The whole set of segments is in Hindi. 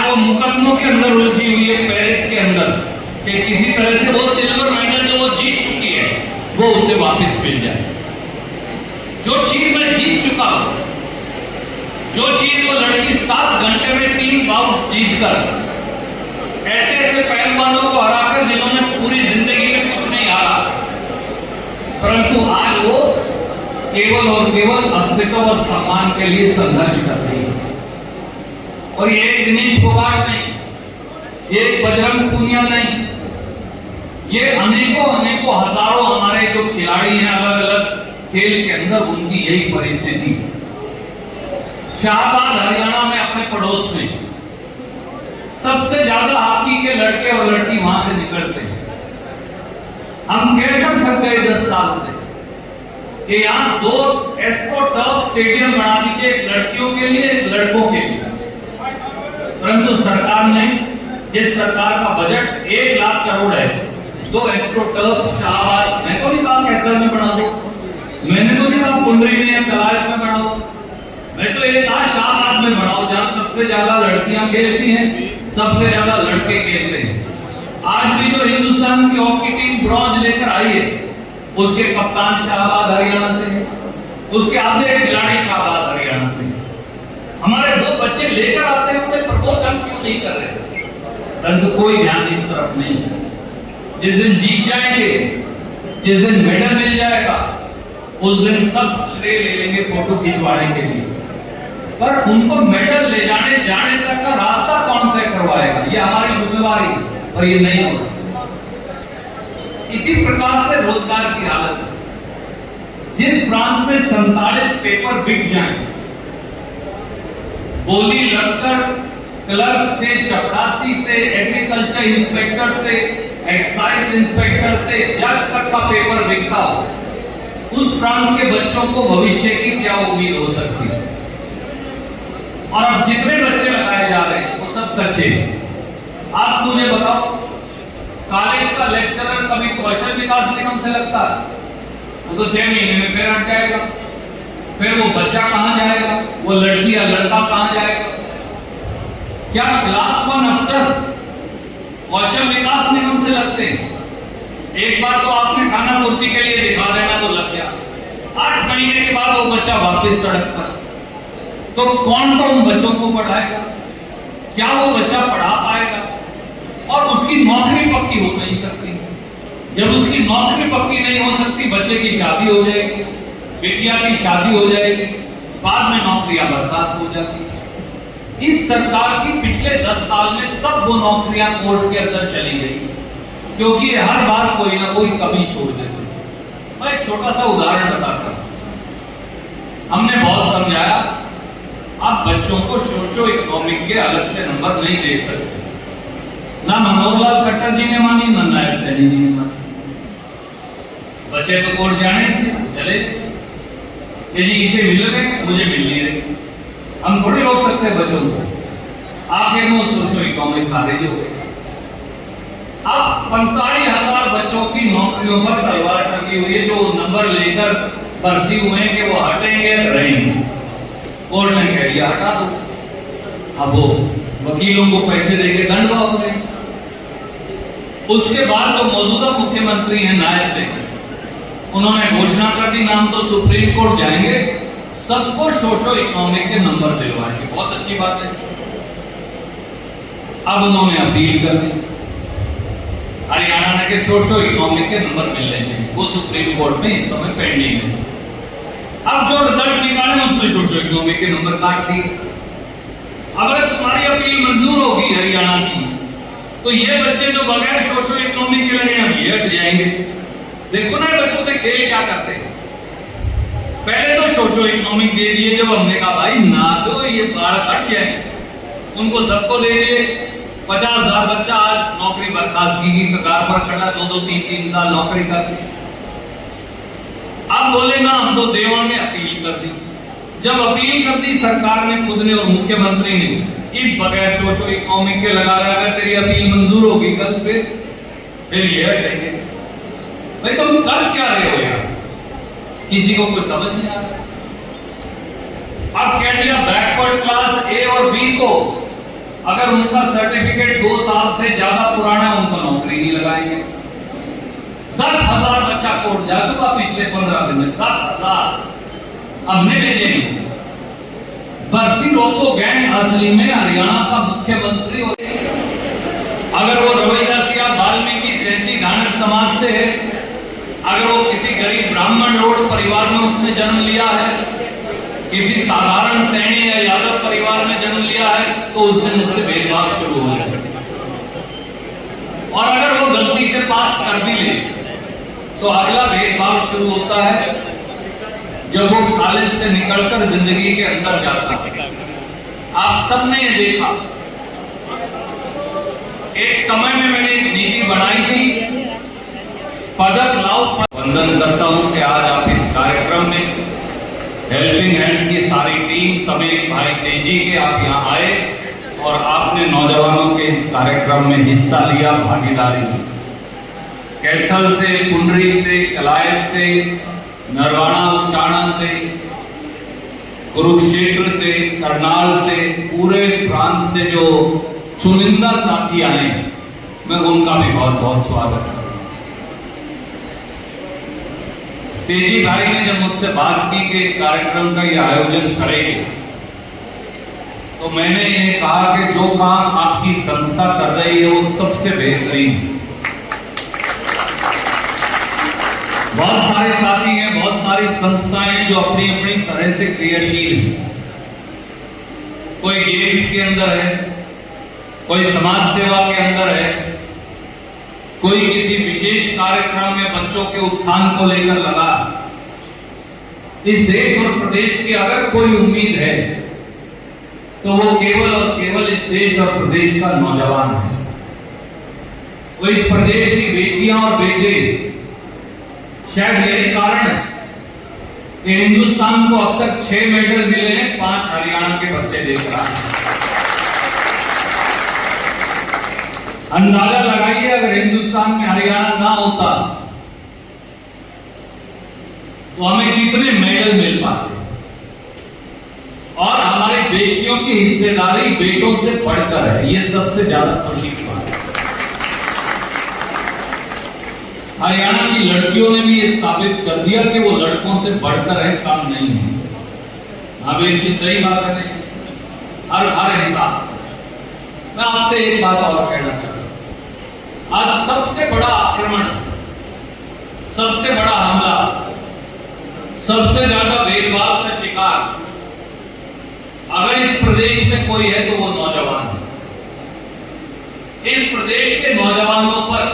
आज वो मुकदमों के अंदर उलझी हुई है पेरिस के अंदर कि किसी तरह से वो सिल्वर मेडल जो वो जीत चुकी है वो उसे वापस मिल जाए। जो चीज मैं जीत चुका हूं, जो चीज वो लड़की 7 घंटे में 3 बाउंस जीतकर ऐसे ऐसे पहलवानों को हराकर जिन्होंने पूरी जिंदगी में कुछ नहीं हारा, परंतु आज वो केवल और केवल अस्तित्व और सम्मान के लिए संघर्ष कर रही है। और ये एक दिनेश फोगाट नहीं, ये एक बजरंग पूनिया नहीं, ये अनेकों अनेकों हजारों हमारे जो खिलाड़ी हैं अलग अलग खेल के अंदर, उनकी यही परिस्थिति। शाहबाद हरियाणा में अपने पड़ोस में सबसे ज्यादा हॉकी के लड़के और लड़की वहां से निकलते हैं। हम कहकर थक गए 10 साल से कि यहां 2 एस्को टर्फ स्टेडियम बना दीजिए, एक लड़कियों के लिए एक लड़कों के लिए, परंतु सरकार ने, जिस सरकार का बजट 1 लाख करोड़ है, 2 एस्को टर्फ शाहबाद, मैं तो नहीं कहा कहकर में बना दो, मैंने तो नहीं कहा कुंडरी में या कलाश में बनाओ, मैं तो ये कहा शाहबाद में बनाओ जहां सबसे ज्यादा लड़कियां खेलती हैं, सबसे ज्यादा लड़के खेलते हैं। आज भी जो हिंदुस्तान की हॉकी टीम ब्रॉन्ज लेकर आई है, उसके कप्तान शाहबाद हरियाणा से है, उसके आधे खिलाड़ी शाहबाद हरियाणा से। हमारे 2 बच्चे लेकर आते हैं, उन्हें प्रमोट हम क्यों नहीं कर रहे? परंतु कोई ध्यान इस तरफ नहीं है। जिस दिन जीत जाएंगे, जिस दिन मेडल मिल जाएगा, उस दिन सब श्रेय ले लेंगे फोटो खिंचवाने के लिए, पर उनको मेडल ले जाने तक का रास्ता कौन तय करवाएगा? ये हमारी जिम्मेवारी, और ये नहीं होगा। इसी प्रकार से रोजगार की हालत है। जिस प्रांत में 47 पेपर बिक जाएं, बोली लगकर क्लर्क से, चपरासी से, एग्रीकल्चर इंस्पेक्टर से, एक्साइज इंस्पेक्टर से जज तक का पेपर बिकता हो, उस प्रांत के बच्चों को भविष्य की क्या उम्मीद हो सकती है? और अब जितने बच्चे लगाए जा रहे हैं वो सब कच्चे। आप मुझे बताओ, कॉलेज का लेक्चरर कभी कौशल विकास निगम से लगता है? वो तो 6 महीने में फिर हट जाएगा। फिर वो बच्चा कहां जाएगा, वो लड़की या लड़का कहां जाएगा? क्या क्लास 1 अफसर कौशल विकास निगम से लगते हैं? एक बार तो आपने खाना पूर्ति के लिए दिखा देना तो लग गया, 8 महीने के बाद वो बच्चा वापस सड़क पर। तो कौन तो उन बच्चों को पढ़ाएगा? क्या वो बच्चा पढ़ा पाएगा? और उसकी नौकरी पक्की हो नहीं सकती। जब उसकी नौकरी पक्की नहीं हो सकती, बच्चे की शादी हो जाएगी, बिटिया की शादी हो जाएगी, बाद में नौकरियां बर्बाद हो जाती। इस सरकार की पिछले 10 साल में सब वो नौकरियां कोर्ट के अंदर चली गई, क्योंकि हर बार कोई ना कोई कमी छोड़ देते। मैं एक छोटा सा उदाहरण बताता हूं। हमने बहुत समझाया, आप बच्चों को सोशो इकोनॉमिक के अलग से नंबर नहीं दे सकते। ना मनोहर लाल खट्टर जी ने मानी, ना नायब सैनी जी ने मानी। बच्चे तो कोर्ट जाने चले, ये जी इसे मिल रहे, मुझे मिल नहीं रहे। हम थोड़ी रोक सकते हैं बच्चों को। आखिर में सोशो इकोनॉमिक खारिज हो गए। अब 45,000 बच्चों की नौकरियों पर तलवार टंगी हुई है, जो नंबर लेकर भर्ती हुए हैं कि वो हटेंगे रहेंगे। कोर्ट ने कह दिया हटा दो। अब वो वकीलों को पैसे देके दंड भाग गए। उसके बाद जो मौजूदा मुख्यमंत्री हैं नायब से, उन्होंने घोषणा कर दी, नाम तो सुप्रीम कोर्ट जाएंगे, सबको सोशो इकोनॉमिक के नंबर दिलवाएंगे। बहुत अच्छी बात है। अब उन्होंने अपील कर दी, हरियाणा के सोशो इकोनॉमिक के नंबर मिलने चाहिए, वो सुप्रीम कोर्ट में इस समय पेंडिंग है। अब जो रिजल्ट निकाले उसमें सोशो इकोनॉमिक के नंबर काट दिए। अगर तुम्हारी अपील मंजूर होगी हरियाणा की, तो ये बच्चे जो बगैर सोशो इकोनॉमिक के लगे हैं ये हट जाएंगे। देखो ना बच्चों से खेल क्या करते हैं। पहले तो सोशो इकोनॉमिक दे दिए, जब हमने कहा भाई ना दो, ये बाढ़ हट जाए, उनको सबको दे दिए। 50,000 बच्चा आज नौकरी बर्खास्तगी की कगार पर खड़ा, 2-2, 3-3 साल नौकरी करते। अब बोले ना हम तो देवा ने अपील कर दी। जब अपील कर दी सरकार ने खुद ने और मुख्यमंत्री ने, इस बगैर सोशो इकोनॉमिक के लगा रहा, अगर तेरी अपील मंजूर होगी कल फिर ये हटेंगे। भाई तुम कर क्या रहे हो यार? किसी को कुछ समझ नहीं आ रहा। अब कह दिया बैकवर्ड क्लास ए और बी को अगर उनका सर्टिफिकेट 2 साल से ज्यादा पुराना है, उनको नौकरी नहीं लगाएंगे। 10,000 बच्चा कोर्ट जा चुका पिछले 15 दिन में, 10,000 हमने भेजे नहीं। भर्ती रोको गैंग असली में हरियाणा का मुख्यमंत्री अगर वो रवैया वाल्मीकि जैसी घाणक समाज से है, अगर वो किसी गरीब ब्राह्मण रोड परिवार में उसने जन्म लिया है, किसी साधारण सैनी या यादव परिवार में जन्म लिया है, तो उस दिन उससे भेदभाव शुरू हो जाए। और अगर वो गलती से पास कर भी ले तो अगला भेदभाव शुरू होता है जब वो कॉलेज से निकलकर जिंदगी के अंदर जाता है। आप सबने ये देखा, एक समय में मैंने एक नीति बनाई थी, पदक लाओ। वंदन करता हूं कि आज आप इस कार्यक्रम में हेल्पिंग हैंड की सारी टीम समेत भाई तेजी के आप यहाँ आए और आपने नौजवानों के इस कार्यक्रम में हिस्सा लिया, भागीदारी ली। कैथल से, कुंडरी से, कलायत से, नरवाना उचाना से, कुरुक्षेत्र से, करनाल से, पूरे प्रांत से जो चुनिंदा साथी आए, मैं उनका भी बहुत बहुत स्वागत करता हूं। तेजी भाई ने जब मुझसे बात की कि कार्यक्रम का ये आयोजन करेंगे, तो मैंने ये कहा कि जो काम आपकी संस्था कर रही है वो सबसे बेहतरीन है। बहुत सारे साथी हैं, बहुत सारी संस्थाएं हैं जो अपनी अपनी तरह से क्रियाशील हैं। कोई गेम्स के अंदर है, कोई समाज सेवा के अंदर है, कोई किसी विशेष कार्यक्रम में बच्चों के उत्थान को लेकर लगा। इस देश और प्रदेश की अगर कोई उम्मीद है तो वो केवल और केवल इस देश और प्रदेश का नौजवान है। वो इस प्रदेश की बेटियां और बेटे, शायद यही कारण है कि हिंदुस्तान को अब तक 6 मेडल मिले हैं, 5 हरियाणा के बच्चे देख रहा है। अंदाजा लगाइए, अगर हिंदुस्तान में हरियाणा ना होता तो हमें कितने मेडल मिल पाते। और हमारी बेटियों की हिस्सेदारी बेटों से बढ़कर है, ये सबसे ज्यादा खुशी की बात है। हरियाणा की लड़कियों ने भी ये साबित कर दिया कि वो लड़कों से बढ़कर है, कम नहीं है। हाँ बेटी, सही बात है, हर हिसाब से। मैं आपसे एक बात और कहना चाहता हूं, आज सबसे बड़ा आक्रमण, सबसे बड़ा हमला, सबसे ज्यादा भेदभाव का शिकार अगर इस प्रदेश में कोई है तो वो नौजवान है। इस प्रदेश के नौजवानों पर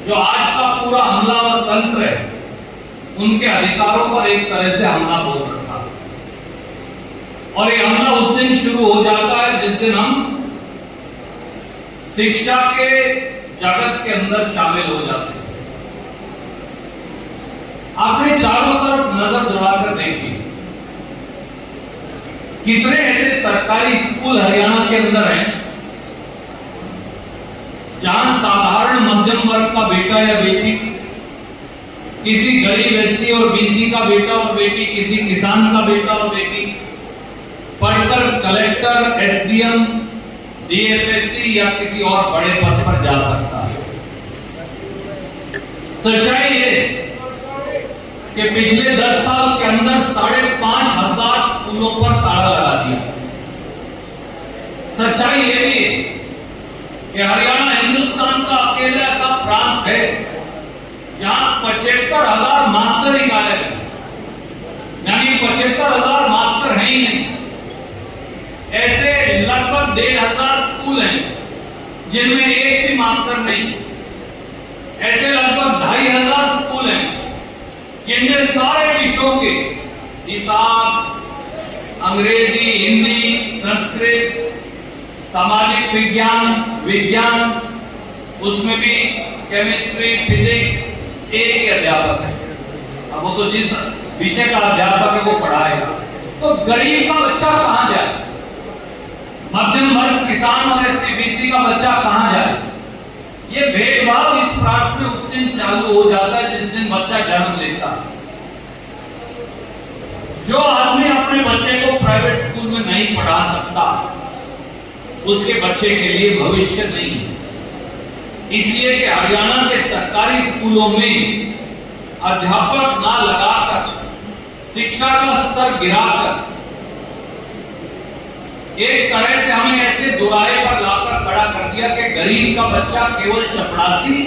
जो आज का पूरा हमला और तंत्र है, उनके अधिकारों पर एक तरह से हमला बोल रखा। और ये हमला उस दिन शुरू हो जाता है जिस दिन हम शिक्षा के जगत के अंदर शामिल हो जाते हैं। आपने चारों तरफ नजर दौड़ाकर देखी, कितने ऐसे सरकारी स्कूल हरियाणा के अंदर हैं जहां साधारण मध्यम वर्ग का बेटा या बेटी, किसी गरीब एससी और बीसी का बेटा और बेटी, किसी किसान का बेटा और बेटी पढ़कर कलेक्टर, एसडीएम, डीएफएससी या किसी और बड़े पद पर जा सकता है। सच्चाई है कि पिछले 10 साल के अंदर 5,500 स्कूलों पर ताला लगा दिया। सच्चाई ये भी है कि हरियाणा हिंदुस्तान का अकेला ऐसा प्रांत है जहां 75,000 मास्टर ही गायब है, यानी 75,000 मास्टर हैं ही नहीं। ऐसे लगभग 1,500 स्कूल हैं जिनमें एक भी मास्टर नहीं। ऐसे लगभग 2,500 स्कूल हैं जिनमें सारे विषयों के हिसाब, अंग्रेजी, हिंदी, संस्कृत, सामाजिक विज्ञान, उसमें भी केमिस्ट्री, फिजिक्स एक ही अध्यापक है। अब वो तो जिस विषय का अध्यापक है वो पढ़ाएगा, तो गरीब का बच्चा कहां जाए, मध्यम वर्ग, किसान और एससी बीसी का बच्चा कहां जाए। ये भेदभाव इस प्रांत में उस दिन चालू हो जाता है जिस दिन बच्चा जन्म लेता है। जो आदमी अपने बच्चे को प्राइवेट स्कूल में नहीं पढ़ा सकता, उसके बच्चे के लिए भविष्य नहीं है। इसलिए कि हरियाणा के सरकारी स्कूलों में अध्यापक ना लगाकर, शिक्षा का स्तर गिराकर, एक तरह से हमें ऐसे दुराए पर लाकर खड़ा कर दिया कि गरीब का बच्चा केवल चपरासी,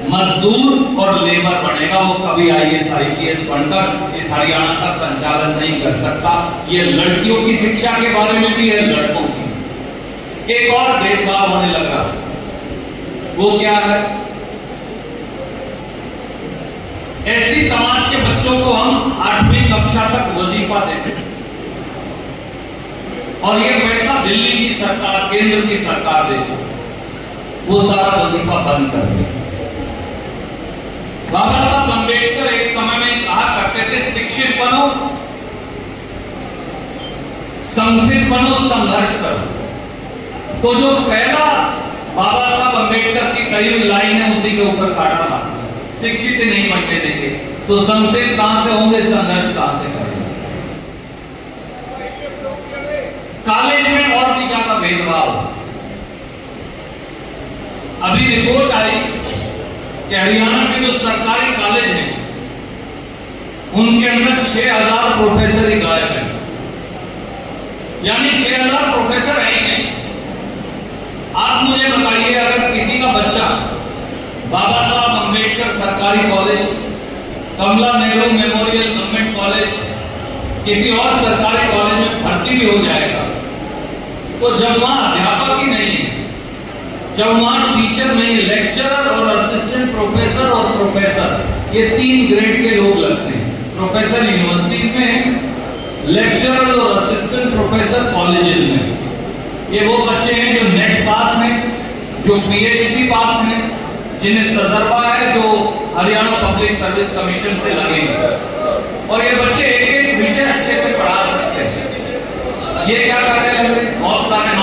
मजदूर और लेबर बनेगा, वो कभी IAS IPS बनकर इस हरियाणा का संचालन नहीं कर सकता। ये लड़कियों की शिक्षा के बारे में भी है, लड़कों की। एक और भेदभाव होने लगा, वो क्या है? SC समाज के बच्चों को हम 8वीं कक्षा तक वजीफा देते हैं और ये पैसा दिल्ली की सरकार, केंद्र की सरकार देती, वो सारा वजीफा बंद कर दिया। बाबा साहब अंबेडकर एक समय में कहा करते थे, शिक्षित बनो, संगठित बनो, संघर्ष करो। तो जो पहला बाबा साहब अंबेडकर की कई लाइन है, उसी के ऊपर काटा था, शिक्षित नहीं बनने देंगे तो संगठित कहां से होंगे, संघर्ष कहां से करेंगे। कॉलेज में और भी ज्यादा भेदभाव। अभी रिपोर्ट आई कि हरियाणा के जो सरकारी कॉलेज हैं उनके अंदर 6000 प्रोफेसर ही गायब हैं, यानी 6000 प्रोफेसर है ही नहीं। आप मुझे बताइए, अगर किसी का बच्चा बाबा साहब अंबेडकर सरकारी कॉलेज, कमला नेहरू मेमोरियल गवर्नमेंट कॉलेज, किसी और सरकारी कॉलेज में भर्ती भी हो जाएगा, तो जब वहां अध्यापक ही नहीं है, जब वहां टीचर नहीं, लेक्चरर और असिस्टेंट प्रोफेसर और प्रोफेसर, ये 3 ग्रेड के लोग लगते हैं। प्रोफेसर यूनिवर्सिटीज में, लेक्चरर और असिस्टेंट प्रोफेसर कॉलेजेस में। ये वो बच्चे हैं जो नेट पास हैं, जो PhD पास हैं, जिन्हें तजर्बा है, जो हरियाणा पब्लिक सर्विस कमीशन से लगे हैं, और ये बच्चे एक एक विषय अच्छे से पढ़ा सकते हैं। ये क्या करने लगे, बहुत सारे